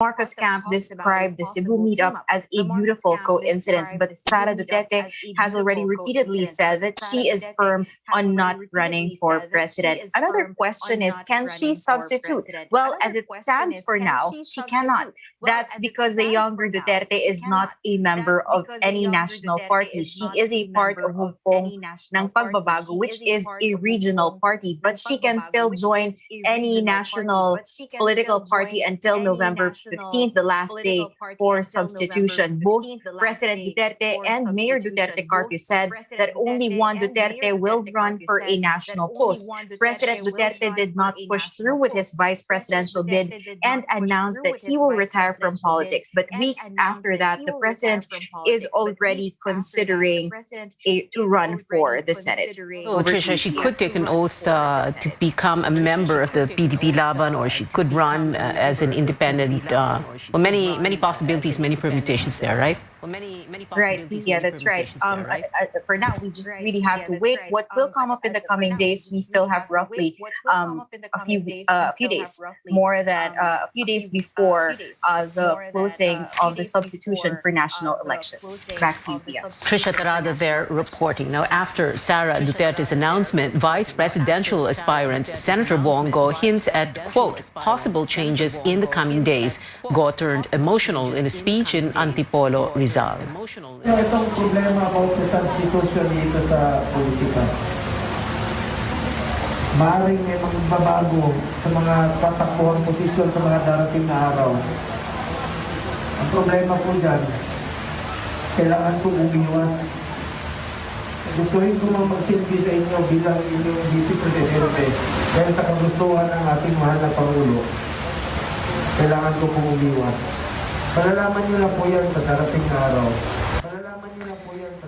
Marcos Camp described the Cebu meetup as a beautiful coincidence, but Sara Duterte has already repeatedly said that she is firm on not running for president. Another question is, can she substitute? Well, as it stands for now, she cannot. That's because the younger Duterte is not a member of any national party. She is a part of Hugpong ng Pagbabago, which is a regional party, but she can still join any national political party until November 15th, the last day for substitution. Both President Duterte and Mayor Duterte Carpio said that only one Duterte will run for a national post. President Duterte did not push through with his vice presidential bid and announced that he will retire from politics. But weeks after that, the president is already considering to run for the Senate. So, Tricia, she could take an oath to become a member of the PDP Laban, or she could run as an independent. Well, many possibilities, many permutations there, right? Right. Yeah, that's right. For now, we just really have to wait. What will come up in the coming days? We still have roughly a few days, more than a few days before the closing of the substitution for national elections. Back to you, Pia. Trisha Tarada there reporting. Now, after Sara Duterte's announcement, vice presidential aspirant Senator Bongo hints at, quote, possible changes in the coming days. Go turned emotional in a speech in Antipolo, Rizal. Itong problema about the substitution dito sa politika. Maaaring may magbabago sa mga tatakbuhang posisyon sa mga darating na araw. Ang problema po dyan, kailangan ko umiwas. Gusto rin ko magsilbi sa inyo bilang inyong Vice Presidente dahil sa kagustuhan ng ating mahal na Pangulo. Kailangan ko pong umiwas. Malalaman nyo lang po yan sa darating na araw.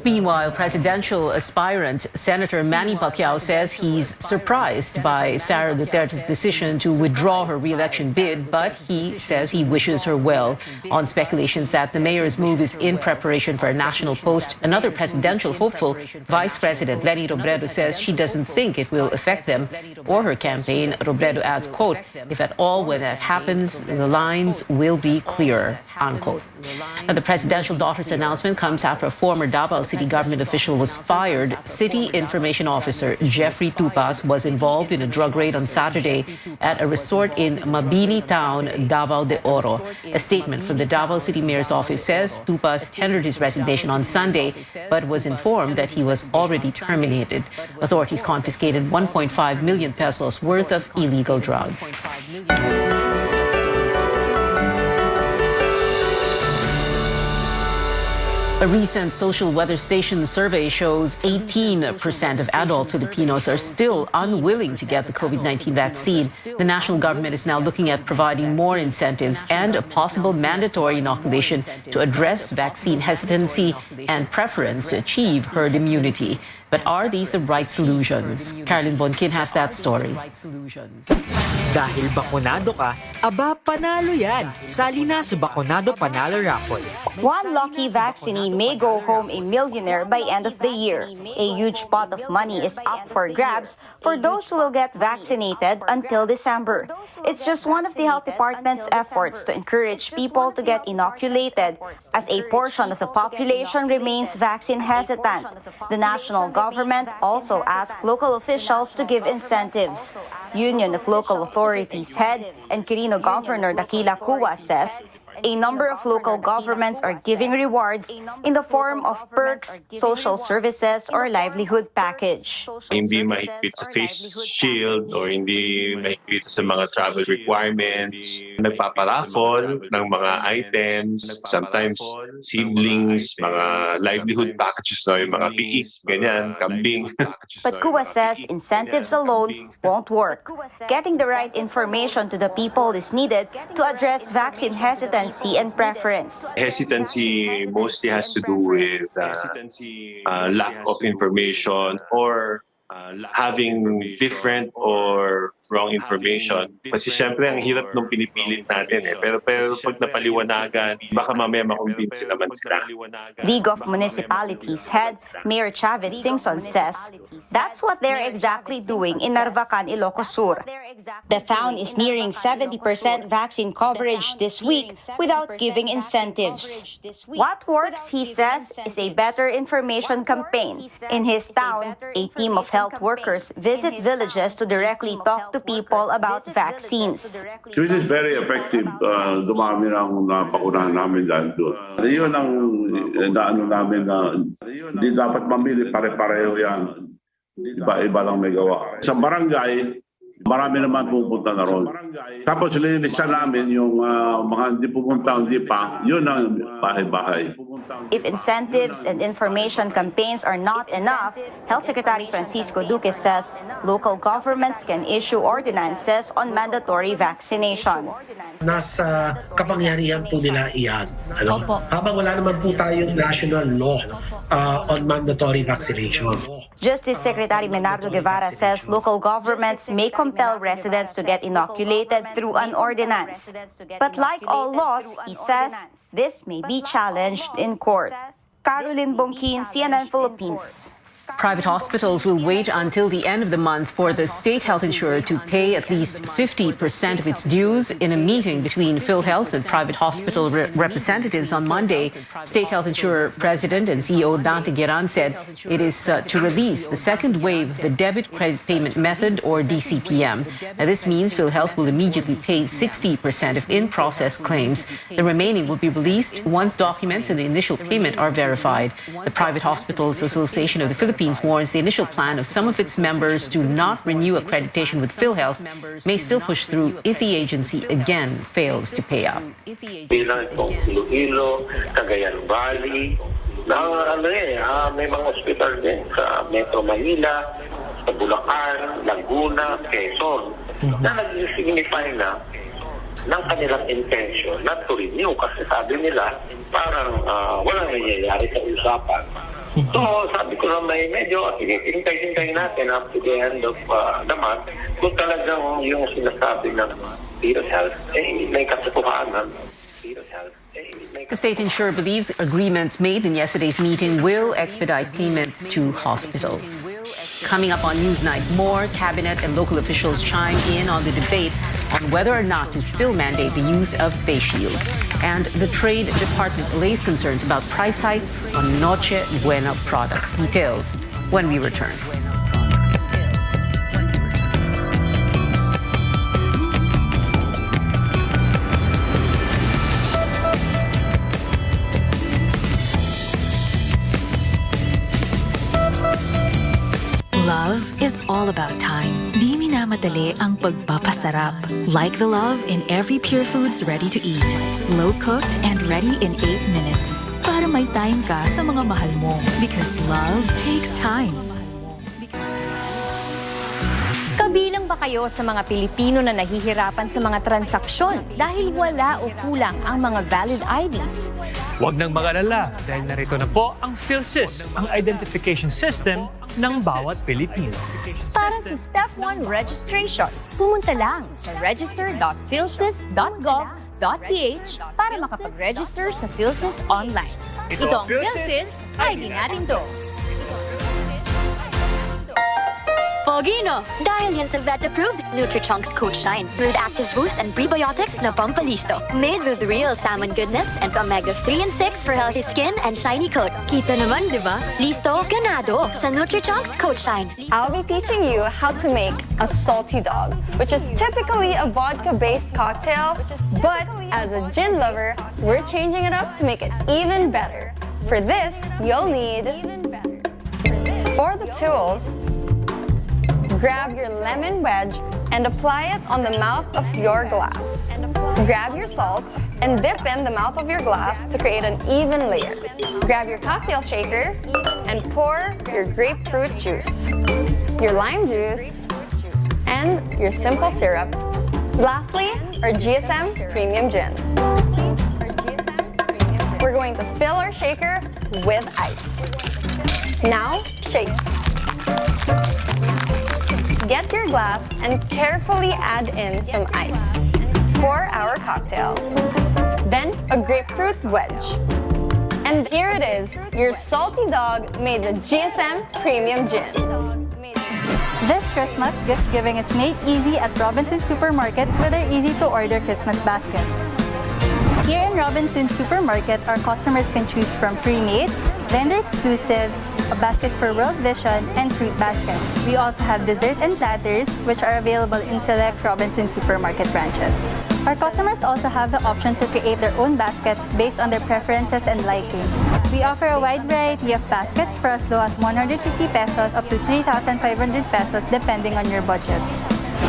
Meanwhile, presidential aspirant Senator Manny Pacquiao says he's surprised by Sara Duterte's decision to withdraw her re-election bid, but he says he wishes her well. On speculations that the mayor's move is in preparation for a national post, another presidential hopeful, Vice President Leni Robredo, says she doesn't think it will affect them or her campaign. Robredo adds, quote, if at all when that happens, the lines will be clearer, unquote. Now, the presidential daughter's announcement comes after a former Davao City government official was fired. City Information Officer Jeffrey Tupas was involved in a drug raid on Saturday at a resort in Mabini Town, Davao de Oro. A statement from the Davao City Mayor's office says Tupas tendered his resignation on Sunday, but was informed that he was already terminated. Authorities confiscated 1.5 million pesos worth of illegal drugs. A recent social weather station survey shows 18% of adult Filipinos are still unwilling to get the COVID-19 vaccine. The national government is now looking at providing more incentives and a possible mandatory inoculation to address vaccine hesitancy and preference to achieve herd immunity. But are these the right solutions? Carolyn Bonkin has that story. Dahil bakunado ka, aba panalo yan. Sali na sa Bakunado Panalo Raffle. One lucky vaccinee may go home a millionaire by end of the year. A huge pot of money is up for grabs for those who will get vaccinated until December. It's just one of the health department's efforts to encourage people to get inoculated, as a portion of the population remains vaccine hesitant. The national government also asked local officials to give incentives. Union of Local Authorities head and Quirino Governor Dakila Kua says a number of local governments are giving rewards in the form of perks, social services, or livelihood package. Hindi mahigpit sa face shield or hindi mahigpit sa mga travel requirements. Nagpaparaffle ng mga items, sometimes seedlings, mga livelihood packages, no, yung mga PE, ganyan, kambing. But Kua says incentives alone won't work. Getting the right information to the people is needed to address vaccine hesitancy and preference. Hesitancy mostly has to do with lack of information or having different or wrong information. Kasi syempre, ang hirap nung pinipilit natin eh. Pero pag napaliwanagan, baka mamaya makumbinsi naman sila. League of Municipalities head Mayor Chavit Singson says that's what they're exactly doing in Narvacan, Ilocos Sur. The town is nearing 70% vaccine coverage this week without giving incentives. What works, he says, is a better information campaign. In his town, a team of health workers visit villages to directly talk to people about vaccines. Which is very effective. Dumami ng napakunahan namin dahil doon. Yun ang naano namin na hindi dapat mamili, pare-pareho yan. Iba-iba lang may gawa. Sa barangay, marami naman pupunta na ron. Tapos linilista namin yung mga hindi pupunta, hindi pa, yun ang bahay-bahay. If incentives and information campaigns are not enough, Health Secretary Francisco Duque says local governments can issue ordinances on mandatory vaccination. Nasa kapangyarihan po nila iyan. Habang wala naman po tayong national law on mandatory vaccination. Justice Secretary Menardo Guevara says local governments may compel residents to get inoculated through an ordinance. But like all laws, he says, this may be challenged in court. Caroline Bongkin, CNN Philippines. Private hospitals will wait until the end of the month for the state health insurer to pay at least 50% of its dues. In a meeting between PhilHealth and private hospital representatives on Monday, state health insurer president and CEO Dante Gueran said it is to release the second wave of the debit credit payment method, or DCPM. Now, this means PhilHealth will immediately pay 60% of in-process claims. The remaining will be released once documents and the initial payment are verified. The Private Hospitals Association of the Philippines warns the initial plan of some of its members to not renew accreditation with PhilHealth may still push through if the agency again fails to pay up. Bilang itong Iloilo, Cagayan Valley, may mga hospital din sa Metro Manila, sa Bulacan, Laguna, Quezon, na nag-signify na ng kanilang intention not to renew kasi sabi nila parang walang nangyayari sa usapan. So, sabi ko na medyo hintay-hintay natin up to the end of the month kung talagang yung sinasabi ng PhilHealth may katotohanan. The state insurer believes agreements made in yesterday's meeting will expedite payments to hospitals. Coming up on Newsnight, more cabinet and local officials chime in on the debate on whether or not to still mandate the use of face shields. And the Trade Department allays concerns about price hikes on Noche Buena products. Details when we return. Love is all about time. Di minamadali ang pagpapasarap. Like the love in every Pure Foods ready-to-eat. Slow-cooked and ready in 8 minutes. Para may time ka sa mga mahal mo. Because love takes time. Kabilang ba kayo sa mga Pilipino na nahihirapan sa mga transaksyon dahil wala o kulang ang mga valid IDs? Huwag nang mag-alala dahil narito na po ang PhilSys, ang identification system ng bawat Pilipino. Para sa Step 1 registration, pumunta lang sa register.philsys.gov.ph para makapag-register sa PhilSys online. Ito ang PhilSys, ID natin to. Pogino! Dahil yan sa vet-approved Nutri-Chunks Coach Shine with active boost and prebiotics na pampalisto. Made with real salmon goodness and omega-3 and 6 for healthy skin and shiny coat. Kita naman, di ba? Listo, ganado sa Nutri-Chunks Coach Shine. I'll be teaching you how to make a salty dog, which is typically a vodka-based cocktail, but as a gin lover, we're changing it up to make it even better. For this, you'll need, for the tools, grab your lemon wedge and apply it on the mouth of your glass. Grab your salt and dip in the mouth of your glass to create an even layer. Grab your cocktail shaker and pour your grapefruit juice, your lime juice, and your simple syrup. Lastly, our GSM Premium Gin. We're going to fill our shaker with ice. Now, shake. Get your glass and carefully add in some ice. Pour our cocktail. Then a grapefruit wedge. And here it is, your salty dog made with GSM Premium Gin. This Christmas, gift giving is made easy at Robinsons Supermarket with their easy-to-order Christmas baskets. Here in Robinsons Supermarket, our customers can choose from pre-made, vendor exclusives, a basket for World Vision, and fruit baskets. We also have desserts and platters, which are available in select Robinsons Supermarket branches. Our customers also have the option to create their own baskets based on their preferences and liking. We offer a wide variety of baskets for as low as 150 pesos up to 3,500 pesos depending on your budget.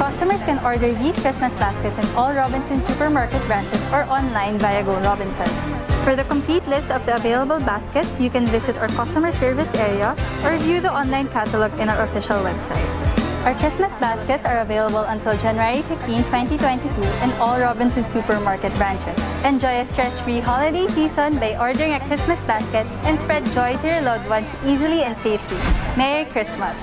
Customers can order these Christmas baskets in all Robinsons Supermarket branches or online via Go Robinsons. For the complete list of the available baskets, you can visit our customer service area or view the online catalog in our official website. Our Christmas baskets are available until January 15, 2022 in all Robinsons Supermarket branches. Enjoy a stress-free holiday season by ordering a Christmas basket and spread joy to your loved ones easily and safely. Merry Christmas!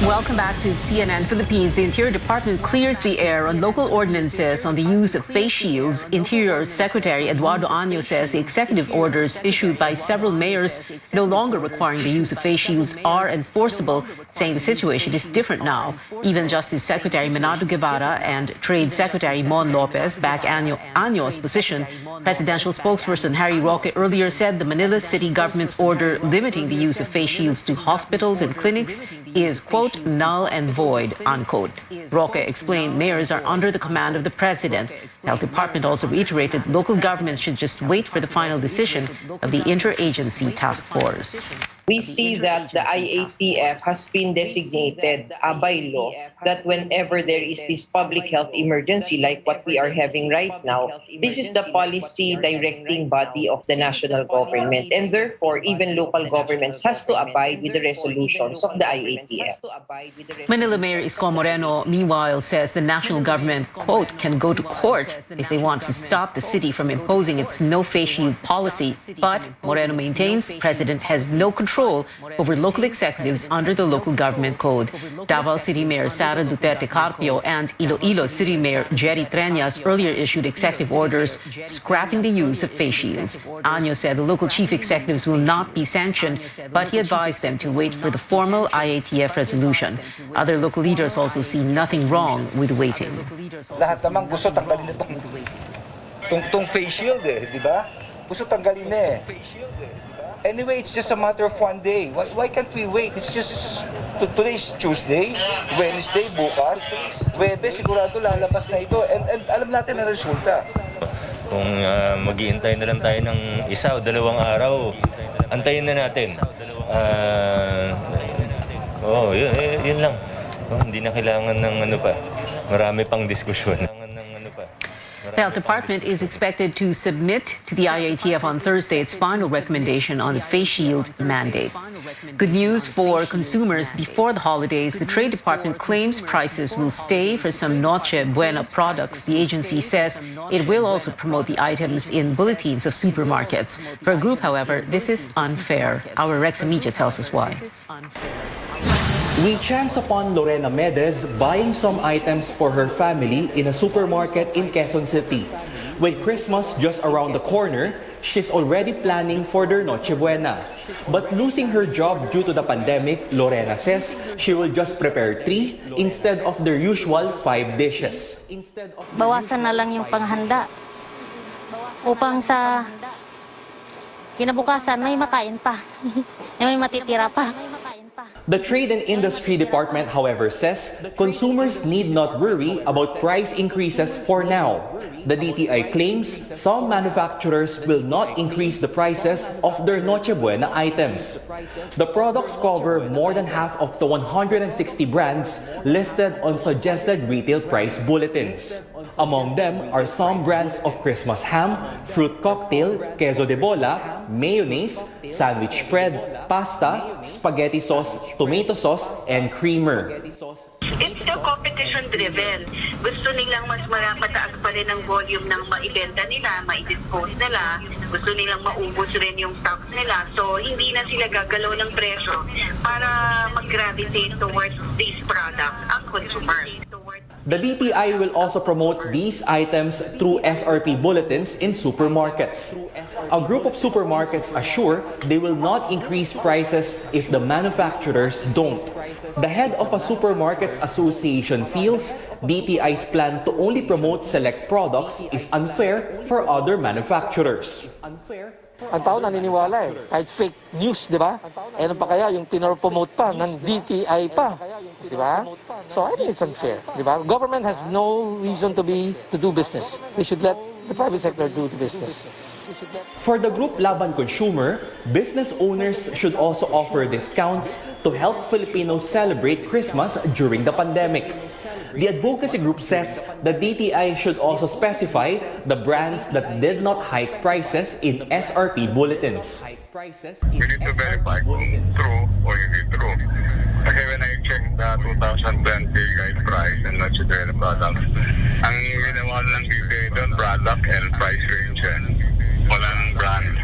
Welcome back to CNN Philippines. The Interior Department clears the air on local ordinances on the use of face shields. Interior Secretary Eduardo Año says the executive orders issued by several mayors no longer requiring the use of face shields are enforceable, saying the situation is different now. Even Justice Secretary Manado Guevara and Trade Secretary Mon Lopez back Año's position. Presidential spokesperson Harry Roque earlier said the Manila city government's order limiting the use of face shields to hospitals and clinics is, quote, null and void, unquote. Roque explained mayors are under the command of the president. The Health Department also reiterated local governments should just wait for the final decision of the interagency task force. We see that the IATF has been designated by law that whenever there is this public health emergency like what we are having right now, this is the policy directing body of the national government, and therefore even local governments has to abide with the resolutions of the IATF. Manila Mayor Isko Moreno, meanwhile, says the national government, quote, can go to court if they want to stop the city from imposing its no face shield policy. But Moreno maintains the president has no control over local executives under the local government code. Davao City Mayor Sara Duterte Carpio and Iloilo City Mayor Jerry Treñas earlier issued executive orders scrapping the use of face shields. Año said the local chief executives will not be sanctioned, but he advised them to wait for the formal IATF resolution. Other local leaders also see nothing wrong with waiting. Lahat naman gusto tanggalin itong face shield di ba? Gusto tanggalin eh. Anyway, it's just a matter of one day. Why can't we wait? It's just today's Tuesday, Wednesday, bukas, Webes, sigurado lalabas na ito. And alam natin ang resulta. Kung mag-iintay na lang tayo ng isa o dalawang araw, antayin na natin. Yun lang. Hindi na kailangan ng ano pa. Marami pang diskusyon. The Health Department is expected to submit to the IATF on Thursday its final recommendation on the face shield mandate. Good news for consumers before the holidays. The Trade Department claims prices will stay for some Noche Buena products. The agency says it will also promote the items in bulletins of supermarkets. For a group, however, this is unfair. Our Rex Media tells us why. We chance upon Lorena Medez buying some items for her family in a supermarket in Quezon City. With Christmas just around the corner, she's already planning for their Noche Buena. But losing her job due to the pandemic, Lorena says she will just prepare 3 instead of their usual 5 dishes. Bawasan na lang yung panghanda upang sa kinabukasan may makain pa, may matitira pa. The Trade and Industry Department, however, says consumers need not worry about price increases for now. The DTI claims some manufacturers will not increase the prices of their Noche Buena items. The products cover more than half of the 160 brands listed on suggested retail price bulletins. Among them are some brands of Christmas ham, fruit cocktail, queso de bola, mayonnaise, sandwich spread, pasta, spaghetti sauce, tomato sauce, and creamer. It's still competition driven. gusto nilang mas mapataas pa rin ang volume ng maibenta nila, ma-dispose nila, gusto nilang maubos rin yung stocks nila. So, hindi na sila gagalaw ng presyo para mag-gravitate towards these products ang consumers. The DTI will also promote these items through SRP bulletins in supermarkets. A group of supermarkets assure they will not increase prices if the manufacturers don't. The head of a supermarkets association feels DTI's plan to only promote select products is unfair for other manufacturers. Ang tao naniniwala kahit fake news, di ba? Eh, ano pa kaya yung pinor-promote pa ng DTI pa, di ba? So I think it's unfair, di ba? Government has no reason to do business. They should let the private sector do the business. For the group Laban Consumer, business owners should also offer discounts to help Filipinos celebrate Christmas during the pandemic. The advocacy group says the DTI should also specify the brands that did not hike prices in SRP bulletins. We need to verify kung true or hindi true. Kasi when I checked the 2020 guide price and luxury products, ang ginawa ng DTI doon, product and price range yan. Walang brand.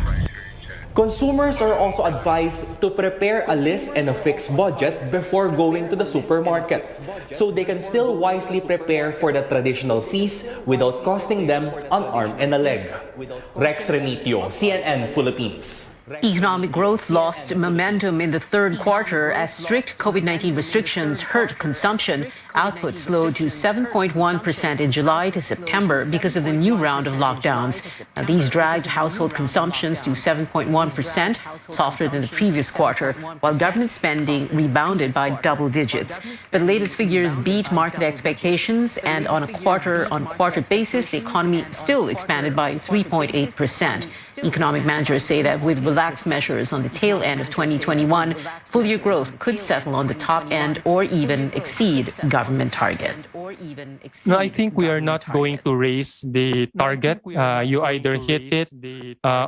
Consumers are also advised to prepare a list and a fixed budget before going to the supermarket, so they can still wisely prepare for the traditional feast without costing them an arm and a leg. Rex Remitio, CNN Philippines. Economic growth lost momentum in the third quarter as strict COVID-19 restrictions hurt consumption. Output slowed to 7.1% in July to September because of the new round of lockdowns. These dragged household consumptions to 7.1%, softer than the previous quarter, while government spending rebounded by double digits. But latest figures beat market expectations, and on a quarter-on-quarter basis, the economy still expanded by 3.8%. Economic managers say that with relaxed measures on the tail end of 2021, full-year growth could settle on the top end or even exceed government target. No, I think we are not going to raise the target. You either hit it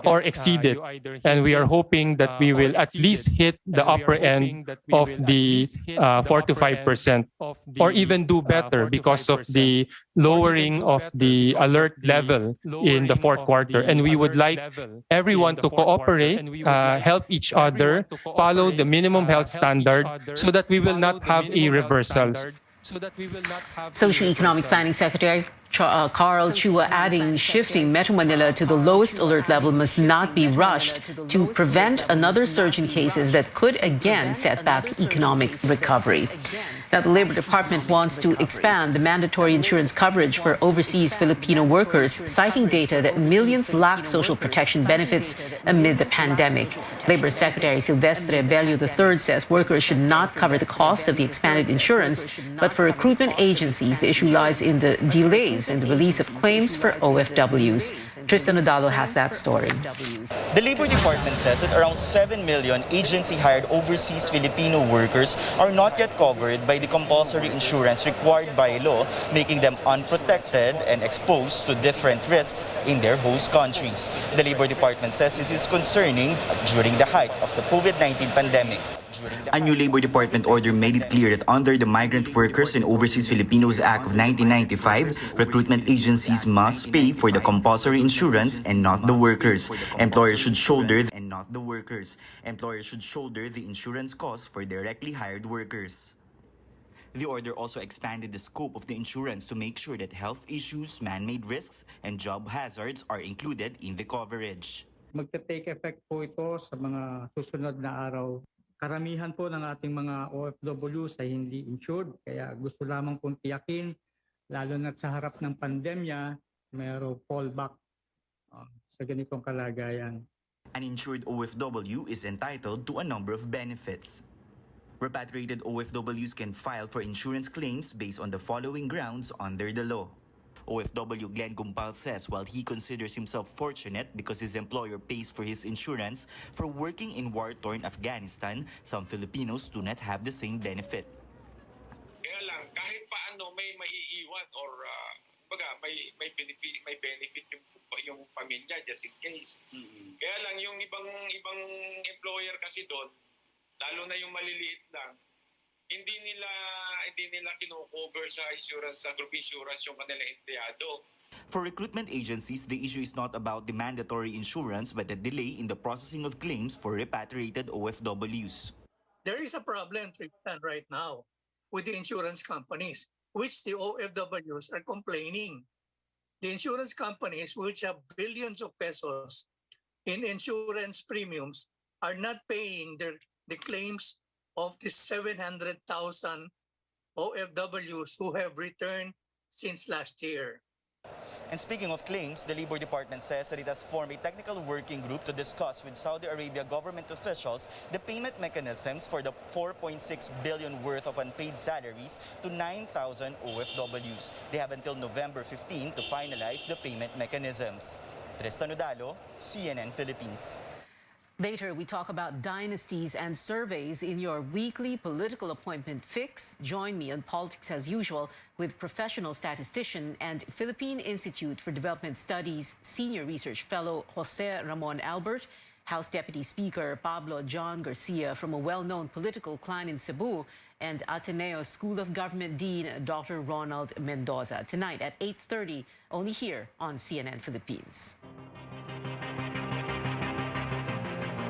or exceed it. And we are hoping that we will at least hit the upper end of the 4 to 5%, or even do better because of the lowering of the alert level in the fourth quarter. And we would like everyone to cooperate, help each other, follow the minimum health standard so that we will not have a reversal. Socio-Economic Planning Secretary Carl Chua adding shifting Metro Manila to the lowest alert level must not be rushed to prevent another surge in cases that could again set back economic recovery. Now, the Labor Department wants to expand the mandatory insurance coverage for overseas Filipino workers, citing data that millions lack social protection benefits amid the pandemic. Labor Secretary Silvestre Bello III says workers should not cover the cost of the expanded insurance, but for recruitment agencies, the issue lies in the delays in the release of claims for OFWs. Tristan Odalo has that story. The Labor Department says that around 7 million agency-hired overseas Filipino workers are not yet covered by the compulsory insurance required by law, making them unprotected and exposed to different risks in their host countries. The Labor Department says this is concerning during the height of the COVID-19 pandemic. A new Labor Department order made it clear that under the Migrant Workers and Overseas Filipinos Act of 1995, recruitment agencies must pay for the compulsory insurance and not the workers. Employers should shoulder the insurance costs for directly hired workers. The order also expanded the scope of the insurance to make sure that health issues, man-made risks, and job hazards are included in the coverage. Magte-take effect po ito sa mga susunod na araw. Karamihan po ng ating mga OFWs ay hindi insured, kaya gusto lamang pong tiyakin, lalo na sa harap ng pandemya, mayroong fallback sa ganitong kalagayan. An insured OFW is entitled to a number of benefits. Repatriated OFWs can file for insurance claims based on the following grounds under the law. OFW Glenn Gumpal says while he considers himself fortunate because his employer pays for his insurance for working in war-torn Afghanistan, some Filipinos do not have the same benefit. Kaya lang, kahit paano may maiiwan or may benefit yung pamilya just in case. Kaya lang yung ibang employer kasi doon, lalo na yung maliliit lang, hindi nila kino-cover sa insurance, sa group insurance yung kanilang empleyado. For recruitment agencies, the issue is not about the mandatory insurance but the delay in the processing of claims for repatriated OFWs. There is a problem, Tristan, right now with the insurance companies, which the OFWs are complaining. The insurance companies, which have billions of pesos in insurance premiums, are not paying the claims of the 700,000 OFWs who have returned since last year. And speaking of claims, the Labor Department says that it has formed a technical working group to discuss with Saudi Arabia government officials the payment mechanisms for the 4.6 billion worth of unpaid salaries to 9,000 OFWs. They have until November 15 to finalize the payment mechanisms. Tristan Udalo, CNN Philippines. Later, we talk about dynasties and surveys in your weekly political appointment fix. Join me on Politics as Usual with professional statistician and Philippine Institute for Development Studies Senior Research Fellow Jose Ramon Albert, House Deputy Speaker Pablo John Garcia from a well-known political clan in Cebu, and Ateneo School of Government Dean Dr. Ronald Mendoza. Tonight at 8:30, only here on CNN Philippines.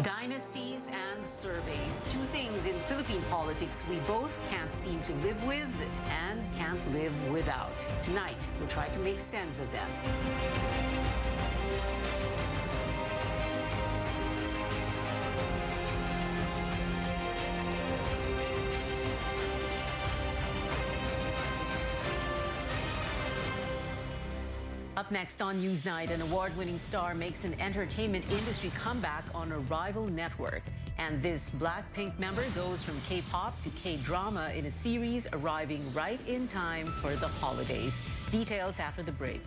Dynasties and surveys, two things in Philippine politics we both can't seem to live with and can't live without. Tonight, we'll try to make sense of them. Up next on Newsnight, an award-winning star makes an entertainment industry comeback on a rival network. And this Blackpink member goes from K-pop to K-drama in a series arriving right in time for the holidays. Details after the break.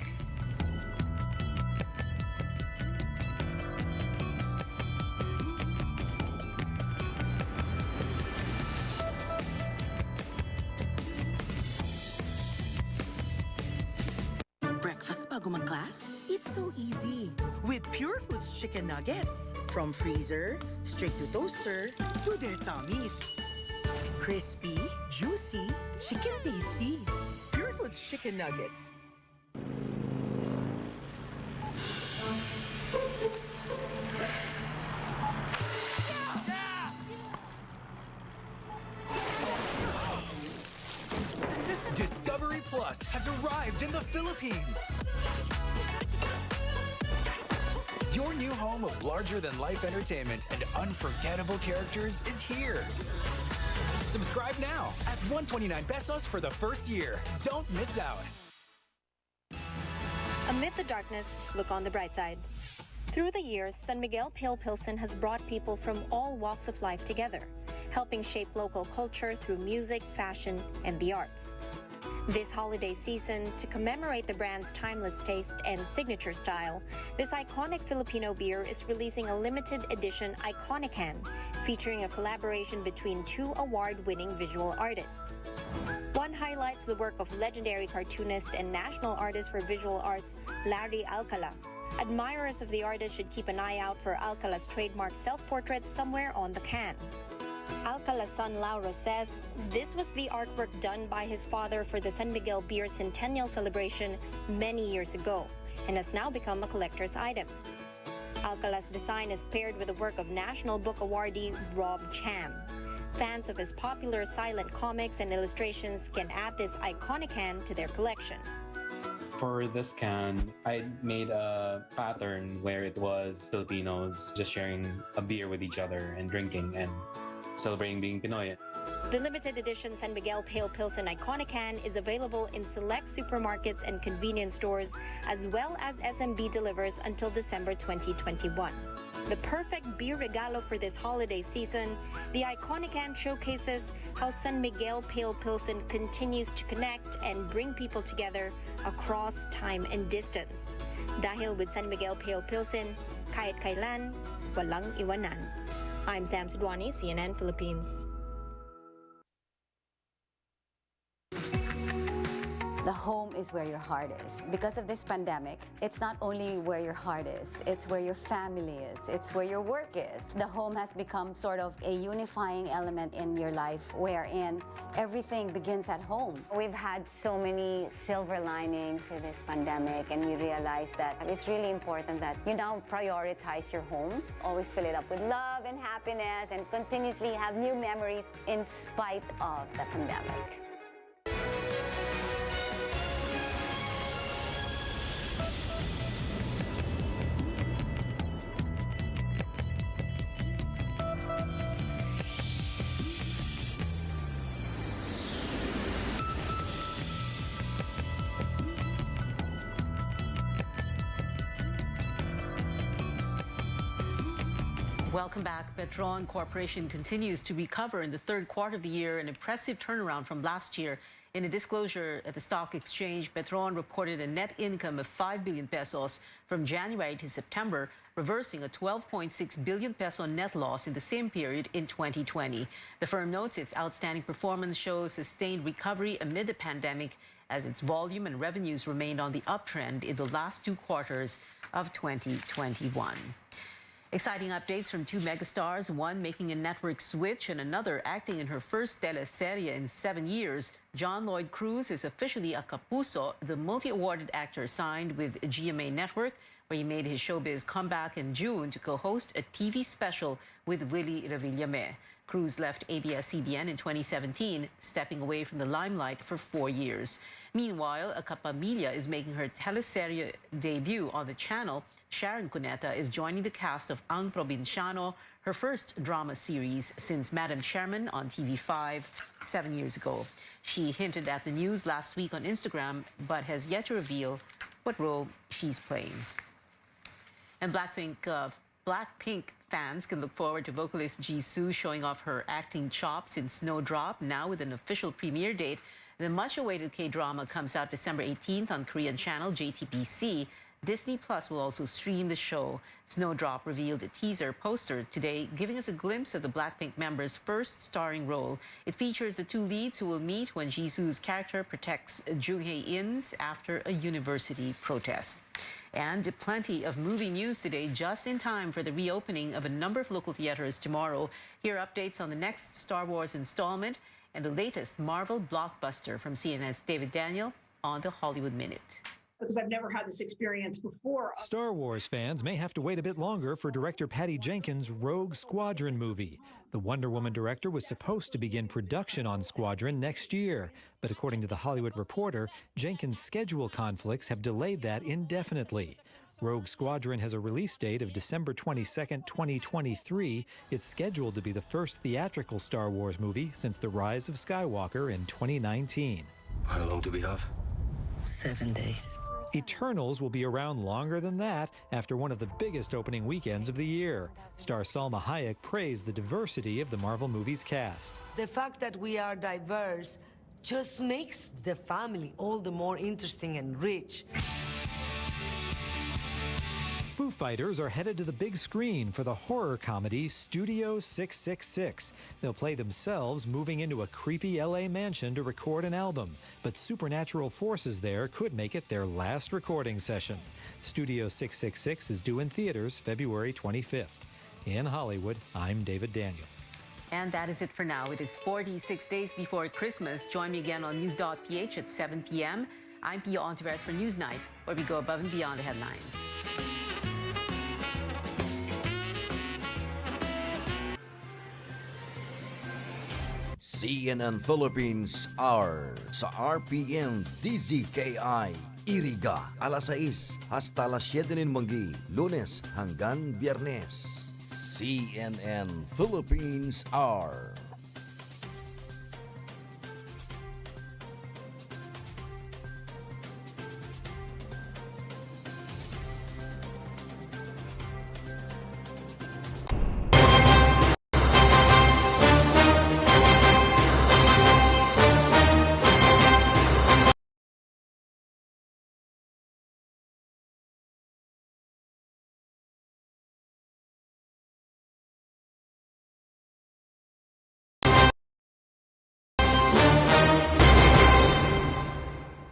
Breakfast bago mag-class? It's so easy. With Pure Foods chicken nuggets. From freezer, straight to toaster, to their tummies. Crispy, juicy, chicken tasty. Pure Foods chicken nuggets. Discovery Plus has arrived in the Philippines. Your new home of larger-than-life entertainment and unforgettable characters is here. Subscribe now at 129 pesos for the first year. Don't miss out. Amid the darkness, look on the bright side. Through the years, San Miguel Pale Pilsen has brought people from all walks of life together, helping shape local culture through music, fashion, and the arts. This holiday season, to commemorate the brand's timeless taste and signature style, this iconic Filipino beer is releasing a limited edition Iconican, featuring a collaboration between two award-winning visual artists. One highlights the work of legendary cartoonist and national artist for visual arts, Larry Alcala. Admirers of the artist should keep an eye out for Alcala's trademark self-portrait somewhere on the can. Alcala's son Lauro says this was the artwork done by his father for the San Miguel Beer Centennial celebration many years ago and has now become a collector's item. Alcala's design is paired with the work of National Book Awardee Rob Cham. Fans of his popular silent comics and illustrations can add this iconic can to their collection. For this can, I made a pattern where it was Filipinos just sharing a beer with each other and drinking and celebrating being Pinoy. The limited edition San Miguel Pale Pilsen Iconican is available in select supermarkets and convenience stores, as well as SMB delivers until December 2021. The perfect beer regalo for this holiday season, the Iconican showcases how San Miguel Pale Pilsen continues to connect and bring people together across time and distance. Dahil with San Miguel Pale Pilsen, kahit kailan, walang iwanan. I'm Sam Sidwani, CNN Philippines. The home is where your heart is. Because of this pandemic, it's not only where your heart is, it's where your family is, it's where your work is. The home has become sort of a unifying element in your life wherein everything begins at home. We've had so many silver linings with this pandemic, and we realized that it's really important that you now prioritize your home, always fill it up with love and happiness, and continuously have new memories in spite of the pandemic. Welcome back. Petron Corporation continues to recover in the third quarter of the year, an impressive turnaround from last year. In a disclosure at the stock exchange, Petron reported a net income of 5 billion pesos from January to September, reversing a 12.6 billion peso net loss in the same period in 2020. The firm notes its outstanding performance shows sustained recovery amid the pandemic, as its volume and revenues remained on the uptrend in the last 2 quarters of 2021. Exciting updates from 2 megastars, one making a network switch and another acting in her first teleserye in 7 years. John Lloyd Cruz is officially a Kapuso, the multi-awarded actor signed with GMA Network, where he made his showbiz comeback in June to co-host a TV special with Willie Revillame. Cruz left ABS-CBN in 2017, stepping away from the limelight for 4 years. Meanwhile, a Kapamilya is making her teleserye debut on the channel. Sharon Cuneta is joining the cast of Ang Provinciano, her first drama series since Madam Chairman on TV5 7 years ago. She hinted at the news last week on Instagram, but has yet to reveal what role she's playing. And Blackpink fans can look forward to vocalist Jisoo showing off her acting chops in Snowdrop, now with an official premiere date. The much-awaited K-drama comes out December 18th on Korean channel JTBC. Disney Plus will also stream the show. Snowdrop revealed a teaser poster today, giving us a glimpse of the Blackpink members' first starring role. It features the 2 leads who will meet when Jisoo's character protects Junghae-in's after a university protest. And plenty of movie news today, just in time for the reopening of a number of local theaters tomorrow. Here are updates on the next Star Wars installment and the latest Marvel blockbuster from CNN's David Daniel on the Hollywood Minute. Because I've never had this experience before. Star Wars fans may have to wait a bit longer for director Patty Jenkins' Rogue Squadron movie. The Wonder Woman director was supposed to begin production on Squadron next year, but according to The Hollywood Reporter, Jenkins' schedule conflicts have delayed that indefinitely. Rogue Squadron has a release date of December 22nd, 2023. It's scheduled to be the first theatrical Star Wars movie since The Rise of Skywalker in 2019. How long do we have? 7 days. Eternals will be around longer than that after one of the biggest opening weekends of the year. Star Salma Hayek praised the diversity of the Marvel movie's cast. The fact that we are diverse just makes the family all the more interesting and rich. Foo Fighters are headed to the big screen for the horror comedy Studio 666. They'll play themselves moving into a creepy LA mansion to record an album, but supernatural forces there could make it their last recording session. Studio 666 is due in theaters February 25th. In Hollywood, I'm David Daniel. And that is it for now. It is 46 days before Christmas. Join me again on News.ph at 7 p.m. I'm Pia Honteveros for Newsnight, where we go above and beyond the headlines. CNN Philippines Hour sa RPN-DZKI-IRIGA alas 6 hasta las 7 ng manggi, Lunes hanggang Biyernes. CNN Philippines Hour.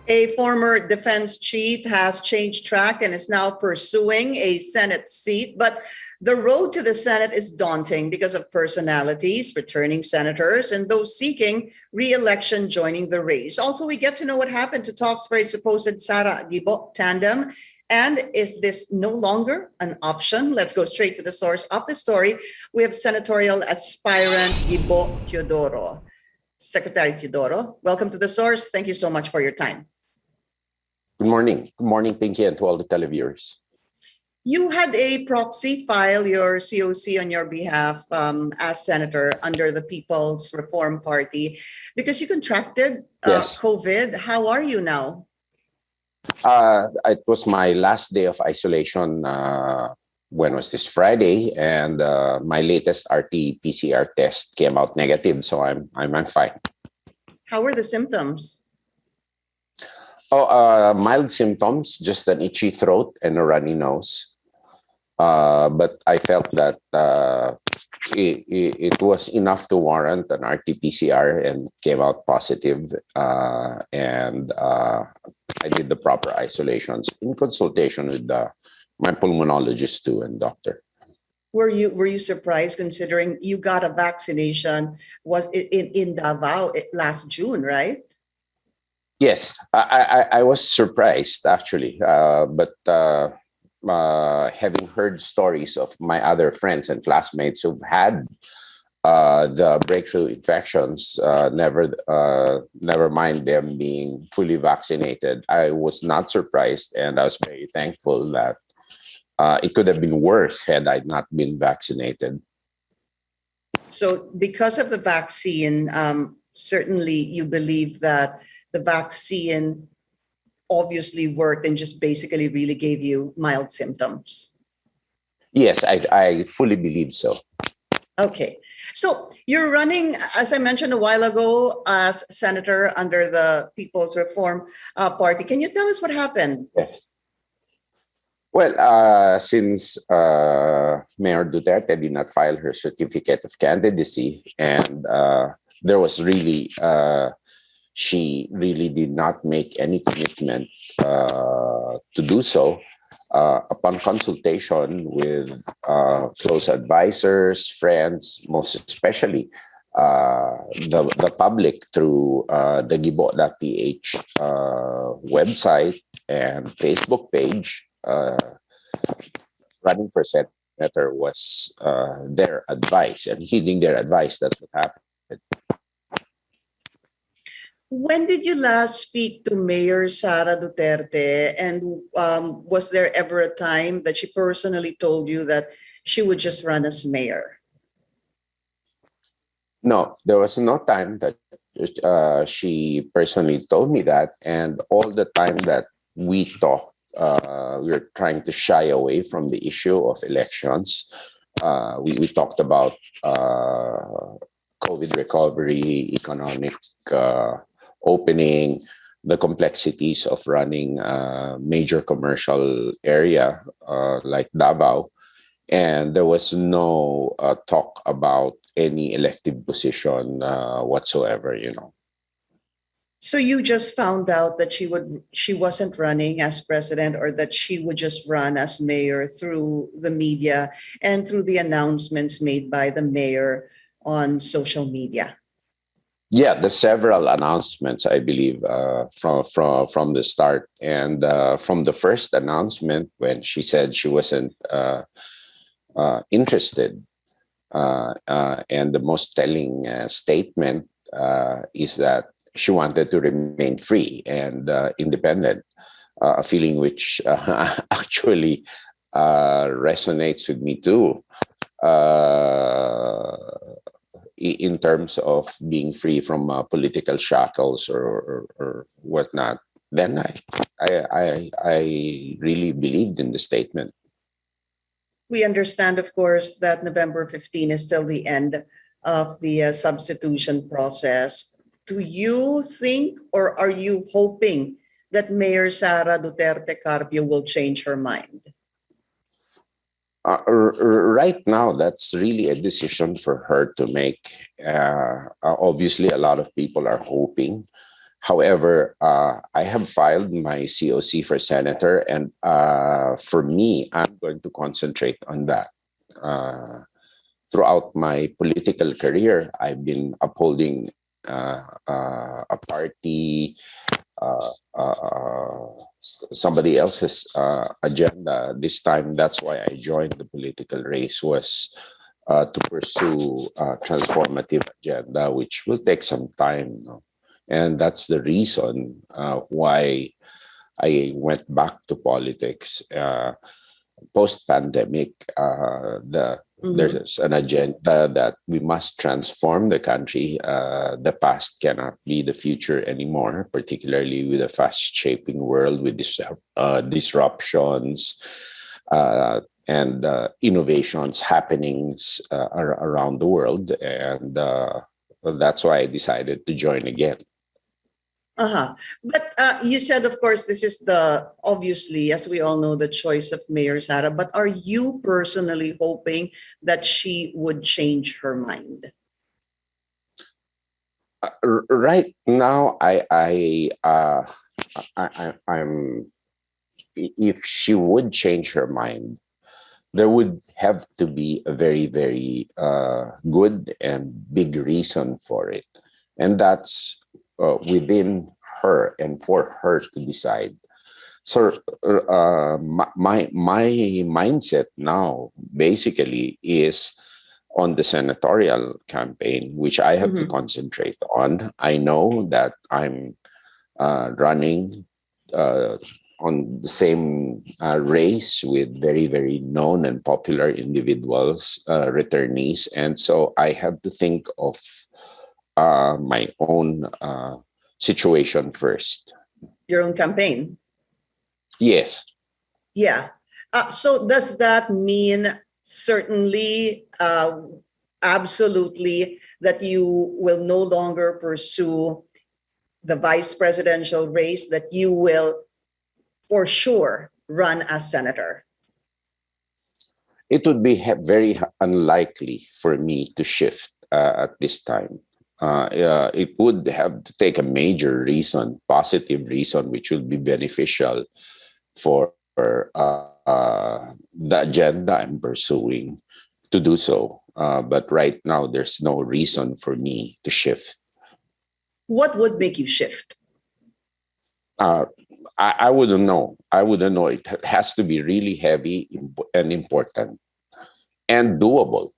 A former defense chief has changed track and is now pursuing a Senate seat, but the road to the Senate is daunting because of personalities, returning senators, and those seeking re-election joining the race. Also, we get to know what happened to Talk's very supposed Sara Gibo tandem. And is this no longer an option? Let's go straight to the source of the story. We have senatorial aspirant Gibo Teodoro. Secretary Teodoro, welcome to the source. Thank you so much for your time. Good morning. Good morning, Pinky, and to all the televiewers. You had a proxy file your COC on your behalf as senator under the People's Reform Party because you contracted Yes. COVID. How are you now? It was my last day of isolation. When was this? Friday, and my latest RT-PCR test came out negative, so I'm fine. How were the symptoms? Mild symptoms, just an itchy throat and a runny nose. But I felt that it was enough to warrant an RT-PCR and came out positive. And I did the proper isolations in consultation with my pulmonologist too and doctor. Were you surprised considering you got a vaccination was in Davao last June, right? Yes, I was surprised actually, but having heard stories of my other friends and classmates who've had the breakthrough infections, never mind them being fully vaccinated, I was not surprised, and I was very thankful that it could have been worse had I not been vaccinated. So because of the vaccine, certainly you believe that the vaccine obviously worked and just basically really gave you mild symptoms. Yes, I fully believe so. Okay. So you're running, as I mentioned a while ago, as senator under the People's Reform Party. Can you tell us what happened? Yes. Well, since Mayor Duterte did not file her certificate of candidacy, and there was really, she really did not make any commitment to do so. Upon consultation with close advisors, friends, most especially the public through the Gibo.ph website and Facebook page, running for senator was their advice, and heeding their advice, that's what happened. When did you last speak to Mayor Sara Duterte, and was there ever a time that she personally told you that she would just run as mayor? No, there was no time that she personally told me that, and all the time that we talked, we were trying to shy away from the issue of elections. We talked about COVID recovery, economic opening, the complexities of running a major commercial area like Davao, and there was no talk about any elective position whatsoever, you know. So you just found out that she wasn't running as president, or that she would just run as mayor through the media and through the announcements made by the mayor on social media? Yeah, the several announcements, I believe, from the start, and from the first announcement when she said she wasn't interested, and the most telling statement is that she wanted to remain free and independent, a feeling which actually resonates with me too. In terms of being free from political shackles or whatnot, then I really believed in the statement. We understand, of course, that November 15 is still the end of the substitution process. Do you think, or are you hoping that Mayor Sara Duterte Carpio will change her mind? Right now, that's really a decision for her to make. Obviously, a lot of people are hoping. However, I have filed my COC for senator, and for me, I'm going to concentrate on that. Throughout my political career, I've been upholding a party, somebody else's agenda. This time, that's why I joined the political race, was to pursue a transformative agenda, which will take some time. And that's the reason why I went back to politics. Post-pandemic, there's an agenda that we must transform the country. The past cannot be the future anymore, particularly with a fast-shaping world with disruptions and innovations happenings around the world. And that's why I decided to join again. But you said, of course, this is obviously, as we all know, the choice of Mayor Sara. But are you personally hoping that she would change her mind? Right now, I'm. If she would change her mind, there would have to be a very, very good and big reason for it, and that's within her and for her to decide. So my mindset now basically is on the senatorial campaign, which I have to concentrate on. I know that I'm running on the same race with very, very known and popular individuals, returnees, and so I have to think of my own situation first. Your own campaign? Yes. Yeah. So does that mean certainly, absolutely, that you will no longer pursue the vice presidential race, that you will for sure run as senator? It would be very unlikely for me to shift at this time. It would have to take a major reason, positive reason, which would be beneficial for the agenda I'm pursuing to do so. But right now, there's no reason for me to shift. What would make you shift? I wouldn't know. It has to be really heavy and important and doable,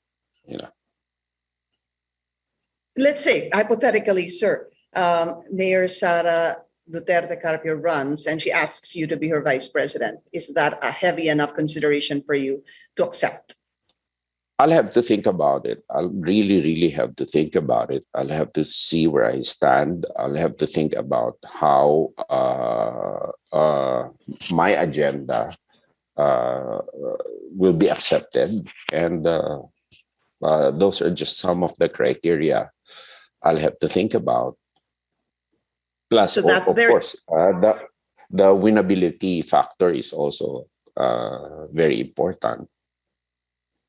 Let's say, hypothetically, sir, Mayor Sara Duterte Carpio runs and she asks you to be her vice president. Is that a heavy enough consideration for you to accept? I'll have to think about it. I'll really, really have to think about it. I'll have to see where I stand. I'll have to think about how my agenda will be accepted. And those are just some of the criteria I'll have to think about. Plus, so of course, the winnability factor is also very important.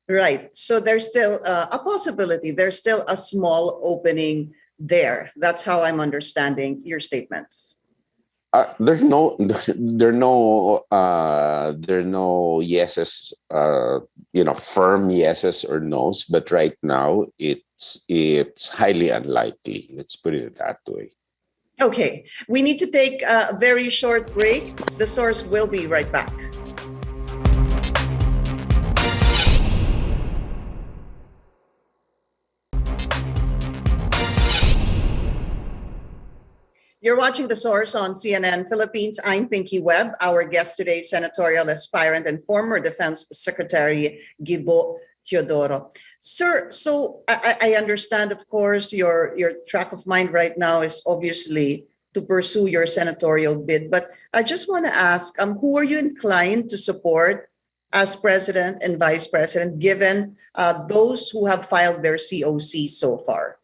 Right. So there's still a possibility. There's still a small opening there. That's how I'm understanding your statements. There are no yeses, firm yeses or nos. But right now, it's highly unlikely. Let's put it that way. Okay, we need to take a very short break. The source will be right back. You're watching The Source on CNN Philippines. I'm Pinky Webb. Our guest today, senatorial aspirant and former Defense Secretary Gibo Teodoro. Sir, so I understand, of course, your track of mind right now is obviously to pursue your senatorial bid. But I just want to ask, who are you inclined to support as president and vice president, given those who have filed their COC so far?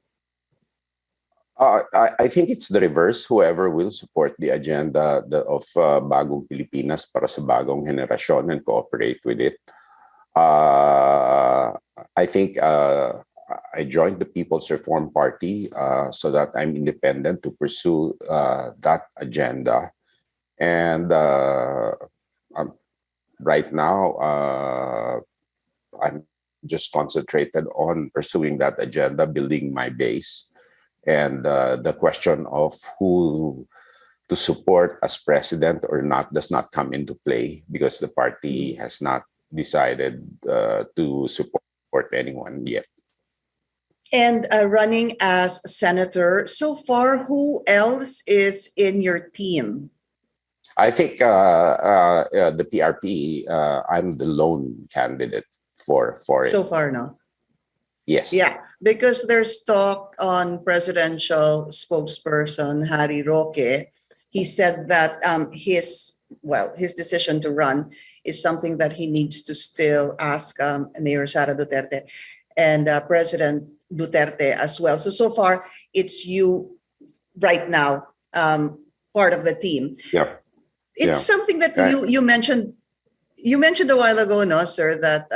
I think it's the reverse. Whoever will support the agenda of Bagong Pilipinas para sa bagong henerasyon and cooperate with it. I think I joined the People's Reform Party so that I'm independent to pursue that agenda. And right now, I'm just concentrated on pursuing that agenda, building my base. And the question of who to support as president or not does not come into play because the party has not decided to support anyone yet. And running as senator, so far, who else is in your team? I think the PRP, I'm the lone candidate for it. So far, no? Yes. Yeah, because there's talk on presidential spokesperson Harry Roque. He said that his decision to run is something that he needs to still ask Mayor Sara Duterte and President Duterte as well. So far, it's you right now, part of the team. Yeah. It's something that you mentioned. You mentioned a while ago, no, sir, that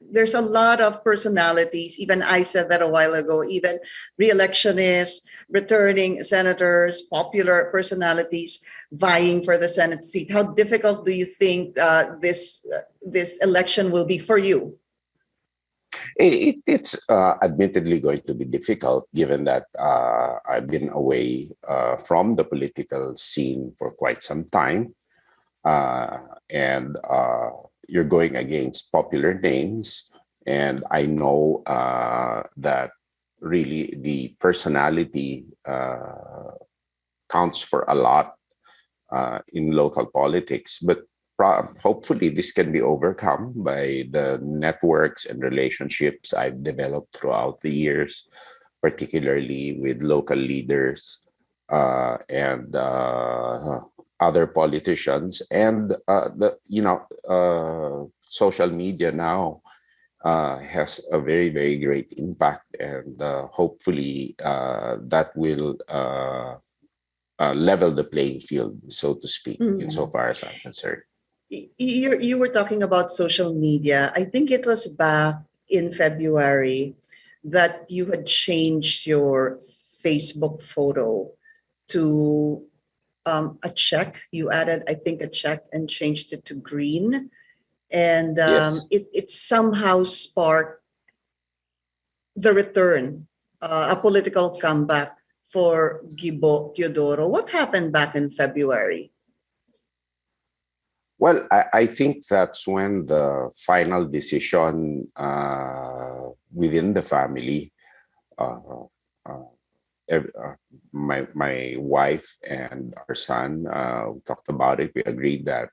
there's a lot of personalities. Even I said that a while ago. Even re-electionists, returning senators, popular personalities vying for the Senate seat. How difficult do you think this election will be for you? It's admittedly going to be difficult, given that I've been away from the political scene for quite some time. And you're going against popular names. And I know that really the personality counts for a lot in local politics. But hopefully this can be overcome by the networks and relationships I've developed throughout the years, particularly with local leaders and other politicians. And social media now has a very, very great impact, and hopefully that will level the playing field, so to speak, insofar as I'm concerned. You were talking about social media. I think it was back in February that you had changed your Facebook photo to a check. You added, I think, a check and changed it to green. And Yes. it somehow sparked the return, a political comeback for Gibo Teodoro. What happened back in February? Well, I think that's when the final decision within the family, my wife and our son talked about it. We agreed that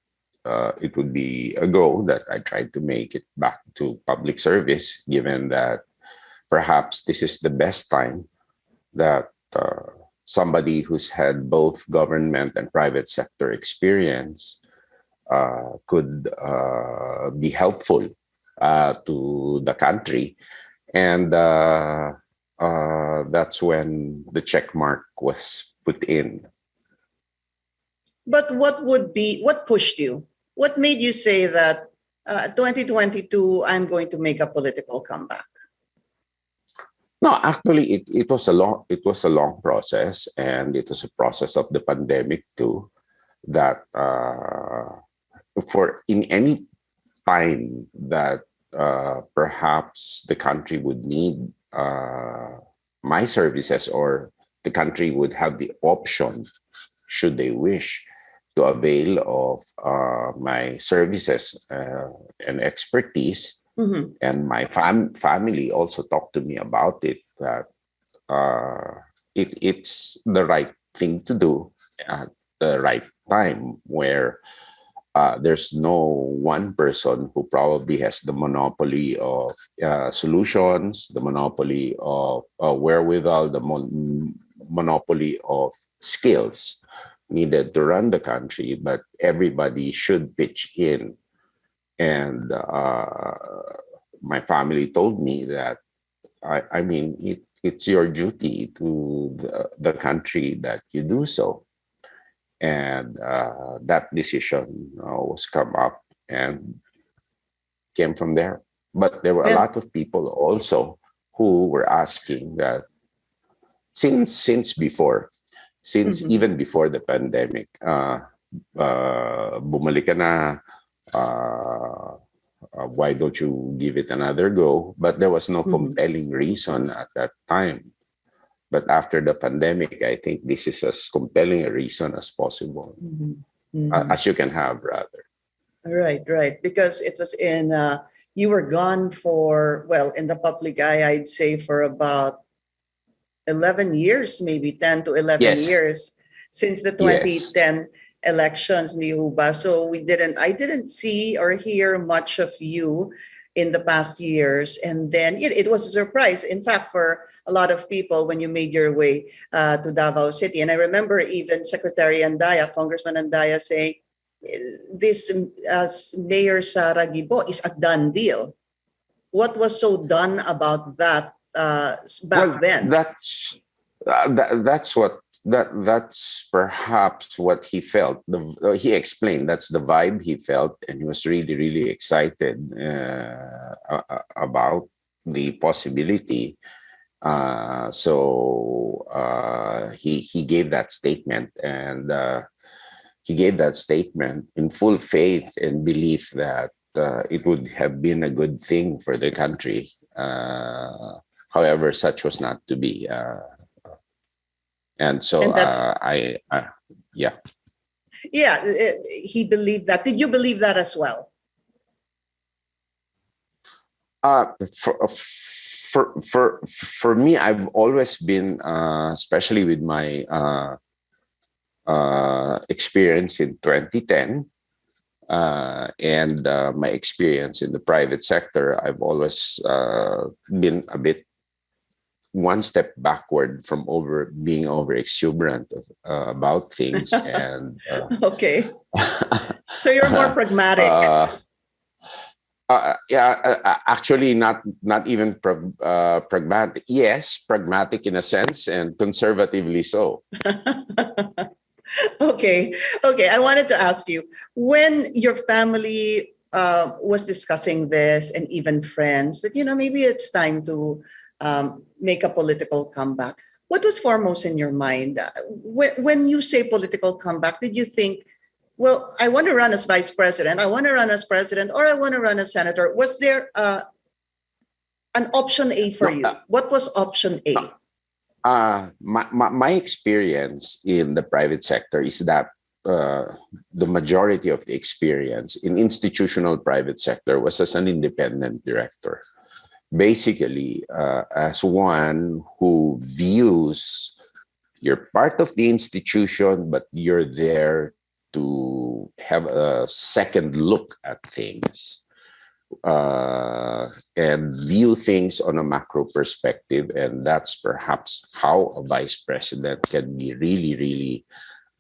it would be a go that I tried to make it back to public service, given that perhaps this is the best time that somebody who's had both government and private sector experience could be helpful to the country. And that's when the check mark was put in. But what pushed you? What made you say that 2022, I'm going to make a political comeback? No, actually, it was a long process, and it was a process of the pandemic too. That for in any time that perhaps the country would need my services, or the country would have the option, should they wish, to avail of my services and expertise. Mm-hmm. And my family also talked to me about it, that it's the right thing to do at the right time, where there's no one person who probably has the monopoly of solutions, the monopoly of wherewithal, the monopoly of skills needed to run the country, but everybody should pitch in. And my family told me that, I mean, it's your duty to the country that you do so. And that decision was come up and came from there. But there were a lot of people also who were asking that since before, even before the pandemic, bumalik ka na, why don't you give it another go? But there was no compelling reason at that time. But after the pandemic, I think this is as compelling a reason as possible, as you can have, rather. Right. Because it was in, you were gone for, well, in the public eye, I'd say for about 11 years, maybe 10 to 11 years since the 2010 elections, ni Huba. So I didn't see or hear much of you in the past years. And then it was a surprise, in fact, for a lot of people when you made your way to Davao City. And I remember even Secretary Andaya, Congressman Andaya, saying, this Mayor Sara Gibo is a done deal. What was so done about that back then? That's perhaps what he felt. He explained that's the vibe he felt, and he was really excited about the possibility. So he gave that statement, and he gave that statement in full faith and belief that it would have been a good thing for the country. However, such was not to be. And so yeah. Yeah, he believed that. Did you believe that as well? For me, I've always been, especially with my experience in 2010 and my experience in the private sector, I've always been a bit one step backward from being over exuberant about things. And okay, so you're more pragmatic. Actually, not even pragmatic. Yes, pragmatic in a sense, and conservatively so. Okay. I wanted to ask you, when your family was discussing this, and even friends, that maybe it's time to make a political comeback, what was foremost in your mind? When you say political comeback, did you think, well, I want to run as vice president, I want to run as president, or I want to run as senator? Was there an option A for you? What was option A? My experience in the private sector is that the majority of the experience in institutional private sector was as an independent director. Basically, as one who views you're part of the institution, but you're there to have a second look at things and view things on a macro perspective. And that's perhaps how a vice president can be really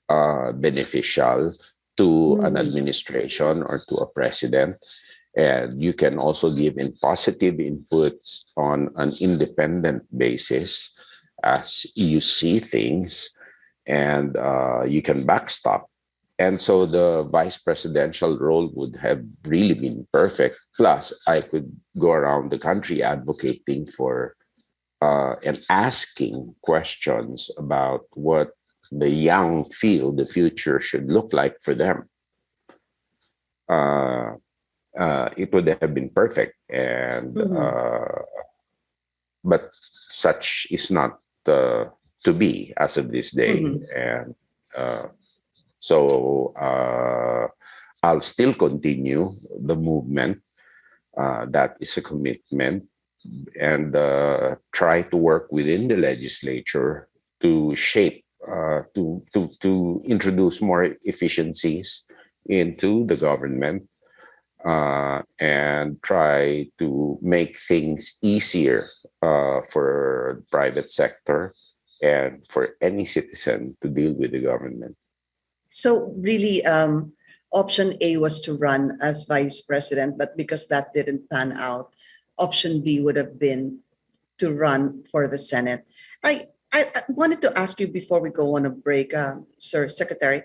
beneficial to an administration or to a president. And you can also give in positive inputs on an independent basis as you see things, and you can backstop. And so the vice presidential role would have really been perfect. Plus, I could go around the country advocating for and asking questions about what the young feel the future should look like for them. It would have been perfect, and but such is not to be as of this day. And so I'll still continue the movement. That is a commitment, and try to work within the legislature to shape, to introduce more efficiencies into the government, and try to make things easier for the private sector and for any citizen to deal with the government. So really, option A was to run as vice president, but because that didn't pan out, option B would have been to run for the Senate. I wanted to ask you before we go on a break, Sir Secretary,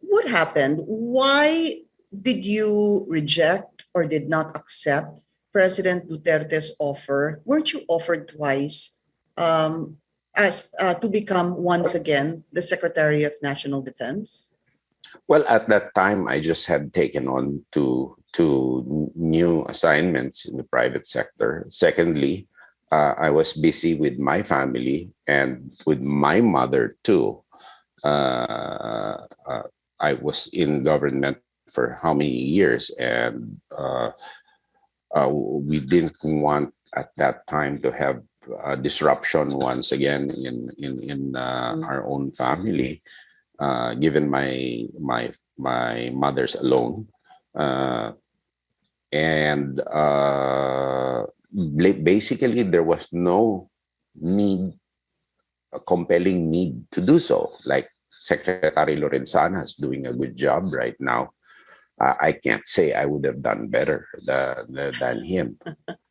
what happened? Why did you reject or did not accept President Duterte's offer, weren't you offered twice as to become once again the Secretary of National Defense? Well, at that time, I just had taken on two new assignments in the private sector. Secondly, I was busy with my family and with my mother too. I was in government for how many years, and we didn't want at that time to have disruption once again in our own family. Given my mother's alone, and basically there was no need, a compelling need to do so. Like Secretary Lorenzana is doing a good job right now. I can't say I would have done better than him.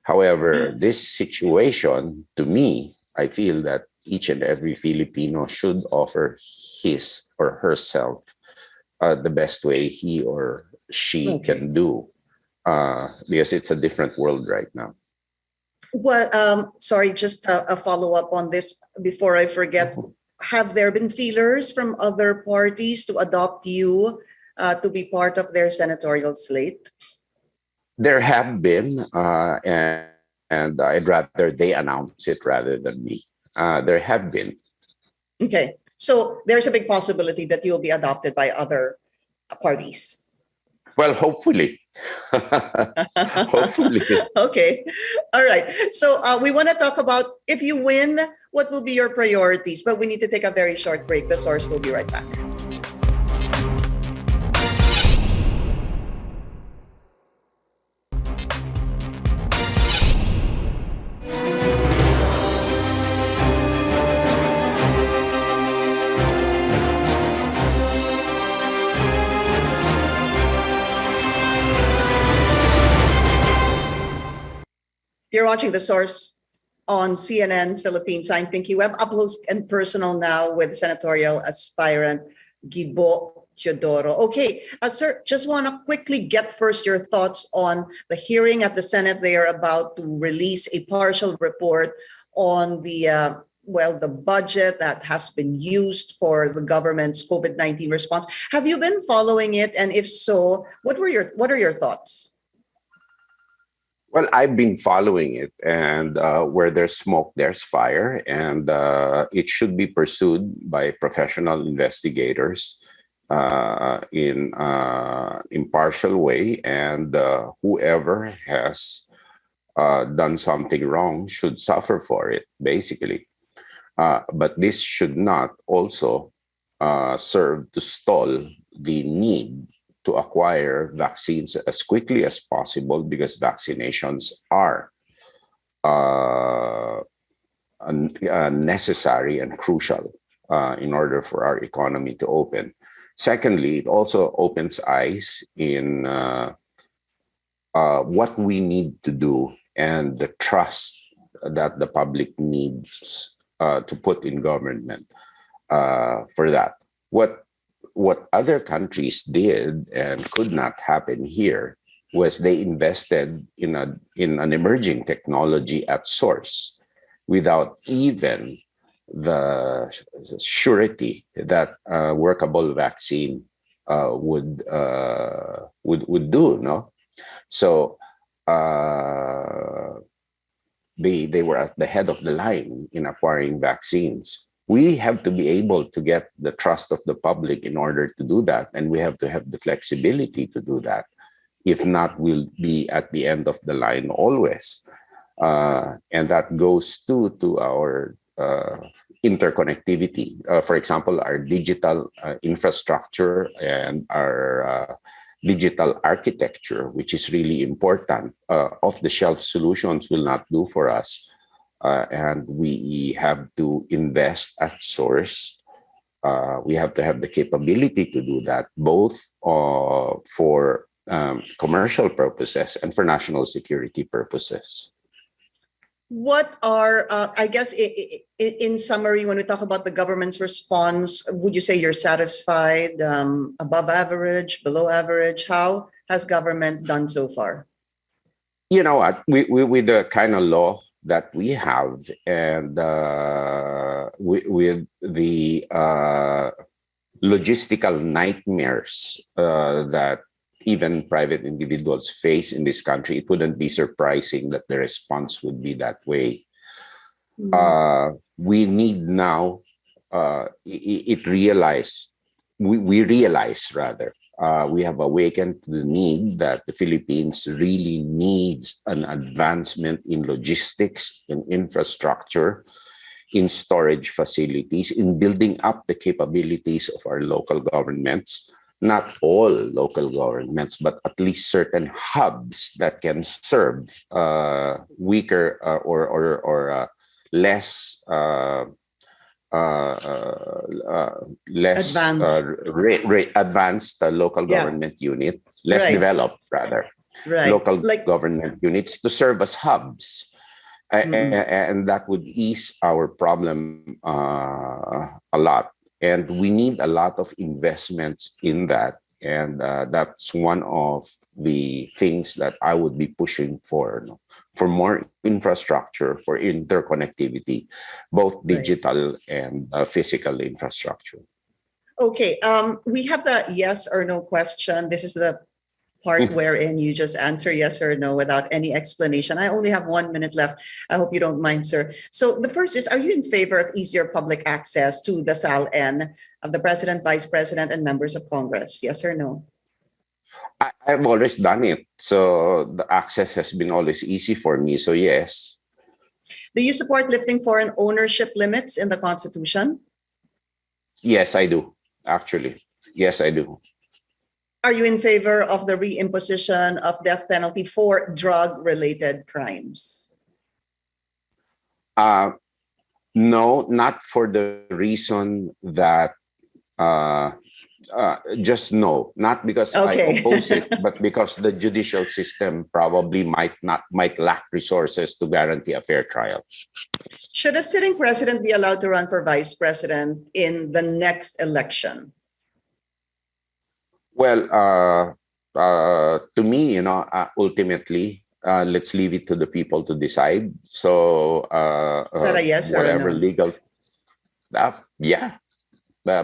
However, this situation, to me, I feel that each and every Filipino should offer his or herself the best way he or she can do, because it's a different world right now. Well, sorry, just a follow-up on this before I forget. Have there been feelers from other parties to adopt you to be part of their senatorial slate? There have been, and I'd rather they announce it rather than me. There have been. Okay, so there's a big possibility that you'll be adopted by other parties. Well, hopefully. Hopefully. Okay, all right. So we want to talk about, if you win, what will be your priorities? But we need to take a very short break. The Source will be right back. You're watching The Source on CNN Philippines. I'm Pinky Webb, up close and personal now with senatorial aspirant Gibo Teodoro. Okay, sir, just want to quickly get first your thoughts on the hearing at the Senate. They are about to release a partial report on the the budget that has been used for the government's COVID-19 response. Have you been following it? And if so, what are your thoughts? Well, I've been following it, and where there's smoke, there's fire, and it should be pursued by professional investigators in impartial way, and whoever has done something wrong should suffer for it, basically. But this should not also serve to stall the need to acquire vaccines as quickly as possible, because vaccinations are necessary and crucial in order for our economy to open. Secondly, it also opens eyes in what we need to do and the trust that the public needs to put in government for that. What other countries did and could not happen here was they invested in an emerging technology at source without even the surety that a workable vaccine would do, no? So they were at the head of the line in acquiring vaccines. We have to be able to get the trust of the public in order to do that, and we have to have the flexibility to do that. If not, we'll be at the end of the line always. And that goes to our interconnectivity. For example, our digital infrastructure and our digital architecture, which is really important. Off-the-shelf solutions will not do for us. And we have to invest at source. We have to have the capability to do that, both for commercial purposes and for national security purposes. What are, I guess, in summary, when we talk about the government's response, would you say you're satisfied, above average, below average? How has government done so far? You know what? We with the kind of law that we have, and with the logistical nightmares that even private individuals face in this country, it wouldn't be surprising that the response would be that way. We need now, we realize rather, we have awakened to the need that the Philippines really needs an advancement in logistics, in infrastructure, in storage facilities, in building up the capabilities of our local governments. Not all local governments, but at least certain hubs that can serve weaker or less advanced local government units, less developed rather, local government units to serve as hubs. And that would ease our problem a lot. And we need a lot of investments in that. And that's one of the things that I would be pushing for more infrastructure, for interconnectivity, both digital and physical infrastructure. Okay, we have the yes or no question. This is the part wherein you just answer yes or no without any explanation. I only have 1 minute left. I hope you don't mind, sir. So the first is, are you in favor of easier public access to the SALN of the President, Vice President, and members of Congress? Yes or no? I've always done it. So the access has been always easy for me. So yes. Do you support lifting foreign ownership limits in the Constitution? Yes, I do. Actually, yes, I do. Are you in favor of the reimposition of death penalty for drug-related crimes? No, not for the reason that just no, not because I oppose it, but because the judicial system probably might lack resources to guarantee a fair trial. Should a sitting president be allowed to run for vice president in the next election? Well, to me, ultimately, let's leave it to the people to decide. So, is that a yes or whatever a no? legal,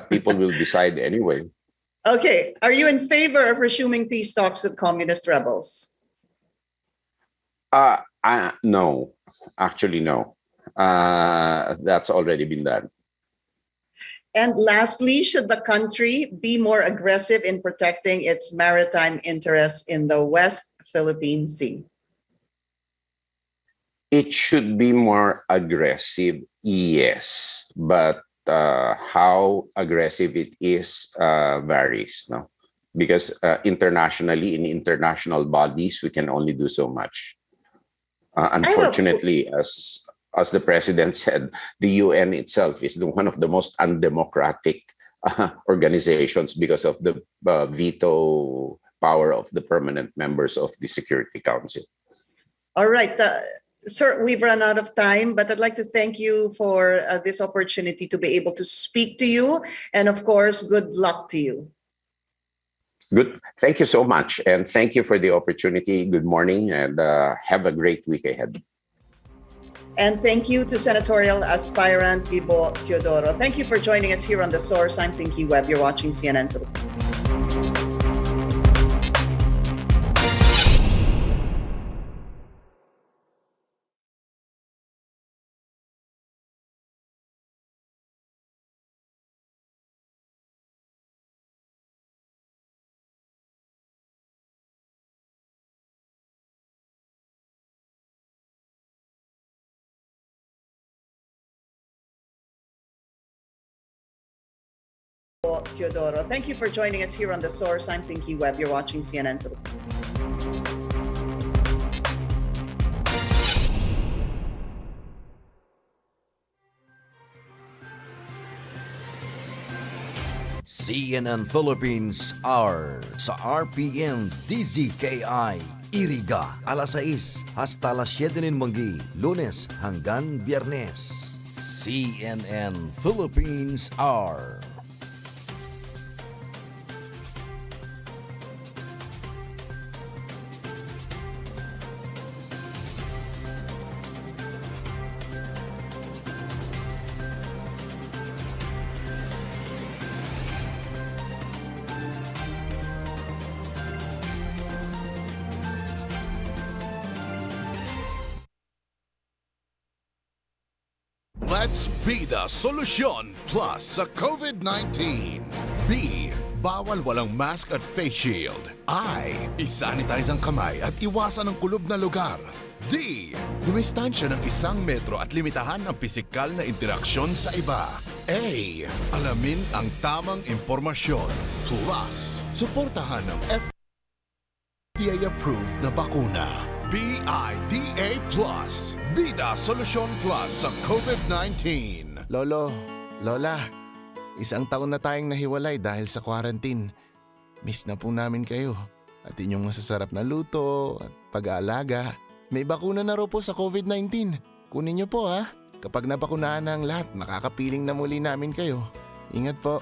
people will decide anyway. Okay, are you in favor of resuming peace talks with communist rebels? No, actually, no. That's already been done. And lastly, should the country be more aggressive in protecting its maritime interests in the West Philippine Sea? It should be more aggressive, yes. But how aggressive it is varies, no? Because internationally, in international bodies, we can only do so much. Unfortunately, as the president said, the UN itself is one of the most undemocratic organizations because of the veto power of the permanent members of the Security Council. All right. Sir, we've run out of time, but I'd like to thank you for this opportunity to be able to speak to you. And of course, good luck to you. Good. Thank you so much. And thank you for the opportunity. Good morning and have a great week ahead. And thank you to senatorial aspirant Gibo Teodoro. Thank you for joining us here on The Source. I'm Pinky Webb. You're watching CNN Philippines. Teodoro. Thank you for joining us here on The Source. I'm Pinky Webb. You're watching CNN Philippines. CNN Philippines Hour sa RPN-DZKI-IRIGA alas 6 hasta las 7 ng manggi, Lunes hanggang Biyernes. CNN Philippines Hour. Let's be the solusyon plus sa COVID-19. B. Bawal walang mask at face shield. I. Isanitize ang kamay at iwasan ang kulob na lugar. D. Dumistansya ng 1 metro at limitahan ang pisikal na interaksyon sa iba. A. Alamin ang tamang impormasyon. Plus, suportahan ng FDA-approved na bakuna. BIDA Plus. Bida Solusyon Plus sa COVID-19. Lolo, Lola, 1 taon na tayong nahiwalay dahil sa quarantine. Miss na po namin kayo at inyong masasarap na luto at pag-aalaga. May bakuna na raw po sa COVID-19. Kunin niyo po ha. Kapag nabakunahan na ang lahat, makakapiling na muli namin kayo. Ingat po.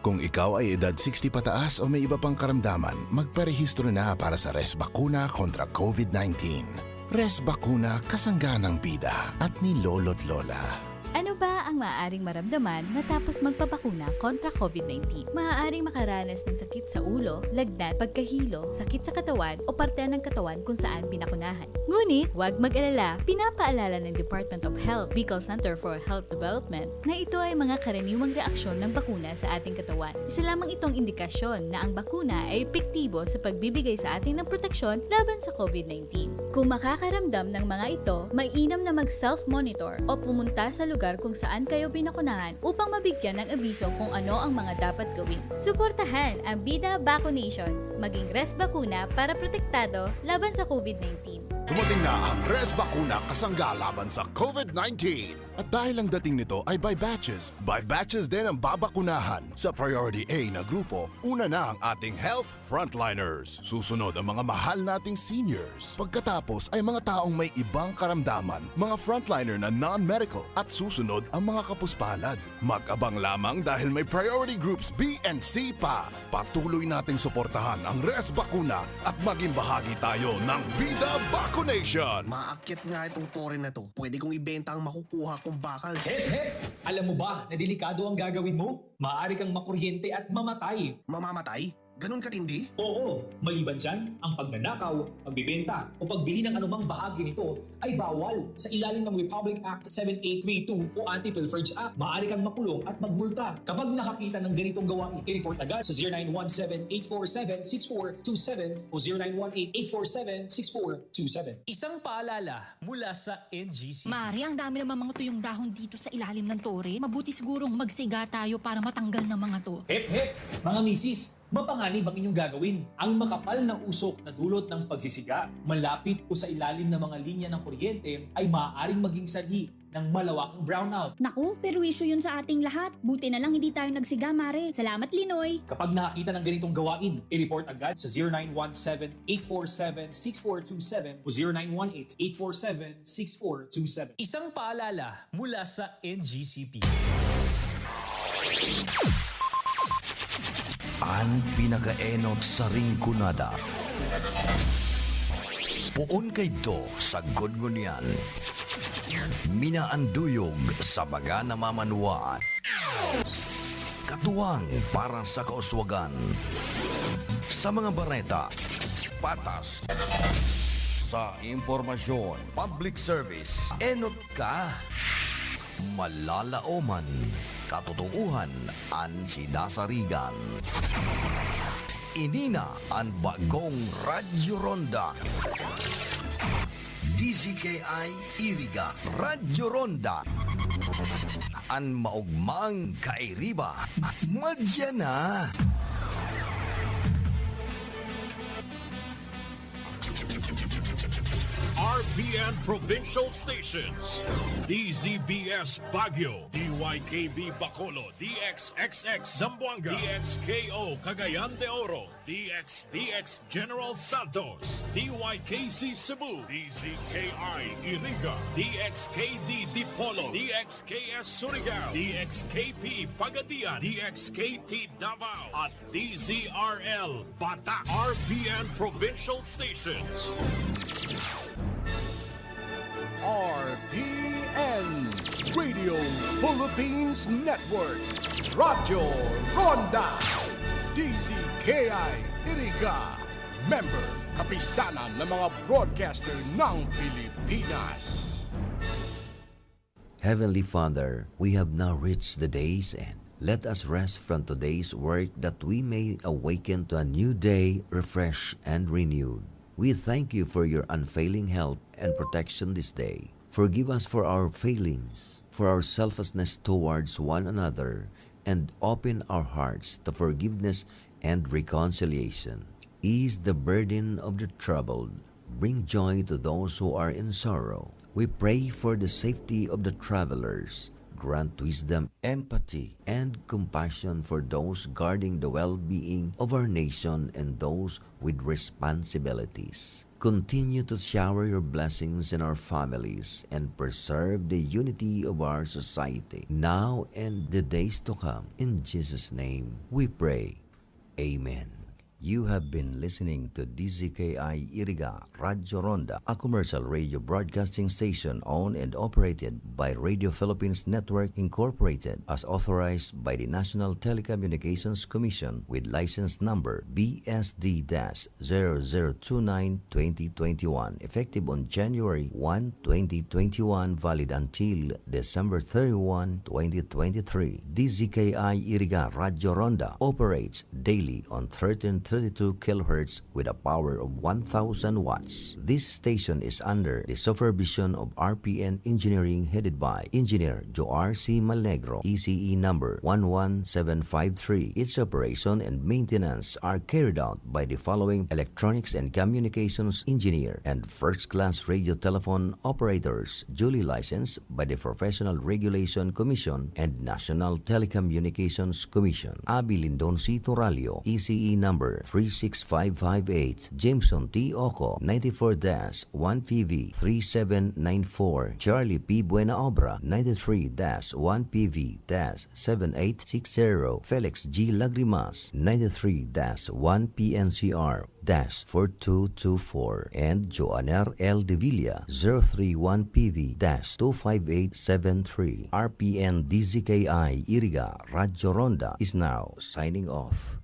Kung ikaw ay edad 60 pataas o may iba pang karamdaman, magparehistro na para sa Res Bakuna kontra COVID-19. Res Bakuna, kasangga ng bida at ni lolo't lola. Ano ba ang maaaring maramdaman matapos magpabakuna kontra COVID-19? Maaaring makaranas ng sakit sa ulo, lagnat, pagkahilo, sakit sa katawan o parte ng katawan kung saan binakunahan. Ngunit, huwag mag-alala, pinapaalala ng Department of Health, Bicol Center for Health Development na ito ay mga karaniwang reaksyon ng bakuna sa ating katawan. Isa lamang itong indikasyon na ang bakuna ay epektibo sa pagbibigay sa atin ng proteksyon laban sa COVID-19. Kung makakaramdam ng mga ito, mainam na mag-self-monitor o pumunta sa lugar kung saan kayo binakunahan upang mabigyan ng abiso kung ano ang mga dapat gawin. Suportahan ang Bida Vaccination, maging Res Bakuna para protektado laban sa COVID-19. Dumating na ang Res Bakuna kasangga laban sa COVID-19. At dahil ang dating nito ay by batches din ang babakunahan. Sa Priority A na grupo, una na ang ating health frontliners. Susunod ang mga mahal nating seniors. Pagkatapos ay mga taong may ibang karamdaman, mga frontliner na non-medical. At susunod ang mga kapuspalad. Mag-abang lamang dahil may priority groups B and C pa. Patuloy nating suportahan ang Res Bakuna at maging bahagi tayo ng Bida Vaccination. Maakyat nga itong tore na to. Pwede kong ibenta ang makukuha kong bakal. Hep! Alam mo ba na delikado ang gagawin mo? Maaari kang makuryente at mamatay. Mamamatay? Ganun katindi? Oo, maliban dyan, ang pagnanakaw, pagbibenta o pagbili ng anumang bahagi nito ay bawal sa ilalim ng Republic Act 7832 o Anti-Pilferage Act. Maaari kang makulong at magmulta kapag nakakita ng ganitong gawain. I-report agad sa 0917-847-6427 o 0918-847-6427. Isang paalala mula sa NGC. Mari, ang dami naman mga tuyong dahon dito sa ilalim ng tore. Mabuti sigurong magsiga tayo para matanggal ng mga to. Hep! Mga misis, mapanganib ang inyong gagawin. Ang makapal na usok na dulot ng pagsisiga, malapit o sa ilalim ng mga linya ng kuryente ay maaaring maging sanhi ng malawakang brownout. Naku, perwisyo yun sa ating lahat. Buti na lang hindi tayo nagsiga, Mare. Salamat, Linoy. Kapag nakakita ng ganitong gawain, i-report agad sa 0917-847-6427 o 0918-847-6427. Isang paalala mula sa NGCP. Ang pinakaenot sa ringkunada. Puon kay do sa gudngunyan. Minaanduyog sa baga na mamanuan. Katuwang para sa kauswagan. Sa mga bareta, patas. Sa impormasyon, public service, enot ka. Malalaoman, katotohanan ang sinasarigan. Inina ang bagong Radyo Ronda. DZKI-IRIGA Radyo Ronda. Ang maugmang kairiba. Madya na. RPN Provincial Stations, DZBS Baguio, DYKB Bacolod, DXXX Zamboanga, DXKO Cagayan de Oro, DXDX General Santos, DYKC Cebu, DZKI-IRIGA, DXKD Dipolo, DXKS Surigao, DXKP Pagadian, DXKT Davao, at DZRL Bata. RPN Provincial Stations. RPN Radio Philippines Network, Radyo Ronda, DZKI-IRIGA, member kapisanan ng mga broadcaster ng Pilipinas. Heavenly Father, we have now reached the day's end. Let us rest from today's work that we may awaken to a new day, refreshed and renewed. We thank you for your unfailing help and protection this day. Forgive us for our failings, for our selflessness towards one another, and open our hearts to forgiveness and reconciliation. Ease the burden of the troubled. Bring joy to those who are in sorrow. We pray for the safety of the travelers. Grant wisdom, empathy, and compassion for those guarding the well-being of our nation and those with responsibilities. Continue to shower your blessings in our families and preserve the unity of our society, now and the days to come. In Jesus' name we pray. Amen. You have been listening to DZKI-IRIGA Radio Ronda, a commercial radio broadcasting station owned and operated by Radio Philippines Network Incorporated as authorized by the National Telecommunications Commission with license number BSD-0029-2021, effective on January 1, 2021, valid until December 31, 2023. DZKI-IRIGA Radio Ronda operates daily on 1332 kHz with a power of 1,000 watts. This station is under the supervision of RPN Engineering headed by Engineer Joar C. Malnegro, ECE number 11753. Its operation and maintenance are carried out by the following electronics and communications engineer and first-class radio telephone operators duly licensed by the Professional Regulation Commission and National Telecommunications Commission. Abi Lindon C. Toralio, ECE number 36558, Jameson T. Oco, 94-1PV 3794, Charlie P. Buenaobra, 93-1PV 7860, Felix G. Lagrimas, 93-1PNCR 4224, and Joaner L. De Villa, 031PV 25873. RPN-DZKI-IRIGA Radio Ronda is now signing off.